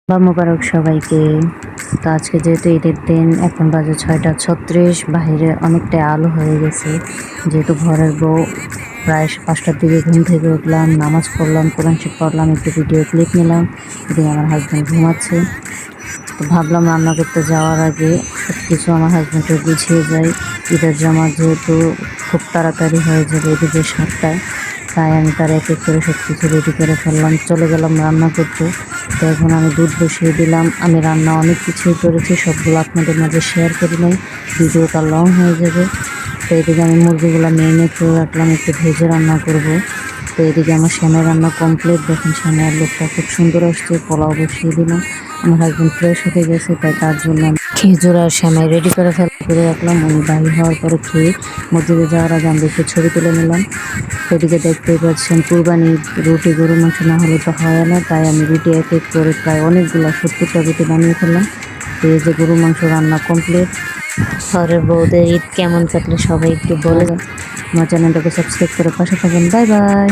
বা মোবারক সবাইকে। তো আজকে যেহেতু ঈদের দিন, এখন বাজে 6:36, বাহিরে অনেকটাই আলো হয়ে গেছে। যেহেতু ঘরের বউ, প্রায় 5টার দিকে ঘুম থেকে উঠলাম, নামাজ পড়লাম, কোরআন শরীফ পড়লাম, একটু ভিডিও ক্লিপ নিলাম। এদিকে আমার হাজব্যান্ড ঘুমাচ্ছে। তো ভাবলাম রান্না করতে যাওয়ার আগে সব কিছু আমার হাজব্যান্ডকে বুঝিয়ে যাই। ঈদের জামা যেহেতু খুব তাড়াতাড়ি হয়ে যাবে, এদিকে 7টায়, তাই আমি তার এক এক করে সব কিছু রেডি করে ফেললাম, চলে গেলাম রান্না করতে। তো এখন আমি দুধ বসিয়ে দিলাম। আমি রান্না অনেক কিছুই করেছি, সবগুলো আপনাদের মাঝে শেয়ার করি নাই, ভিডিওটা লং হয়ে যাবে। তো এদিকে আমি মুরগিগুলো মেরিনেট করে রাখলাম, একটু ভেজে রান্না করব। তো এদিকে আমার শ্যামের রান্না কমপ্লিট। দেখেন শ্যামের লুকটা খুব সুন্দর আসছে। পোলাও বসিয়ে দিলাম। আমার হাজব্যান্ড ফ্রেশ হতে গেছে, তাই তার জন্য খেজুর আর শ্যামাই রেডি করে রাখলাম। উনি বাড়ি হওয়ার পরে খেয়ে মসজিদে যাওয়ার আগে আমরা একটু ছবি তুলে নিলাম। এদিকে দেখতেই পাচ্ছেন কুরবানির রুটি, গরুর মাংস না হলে তো হয় না, তাই আমি রুটি এক এক করে প্রায় অনেকগুলো 70টা রুটি বানিয়ে ফেললাম। তো এই যে গরুর মাংস রান্না কমপ্লিট। ঘরের বউদের ঈদ কেমন কাটলে সবাই একটু বলে। আমার চ্যানেলটাকে সাবস্ক্রাইব করে পাশে থাকেন। Bye bye.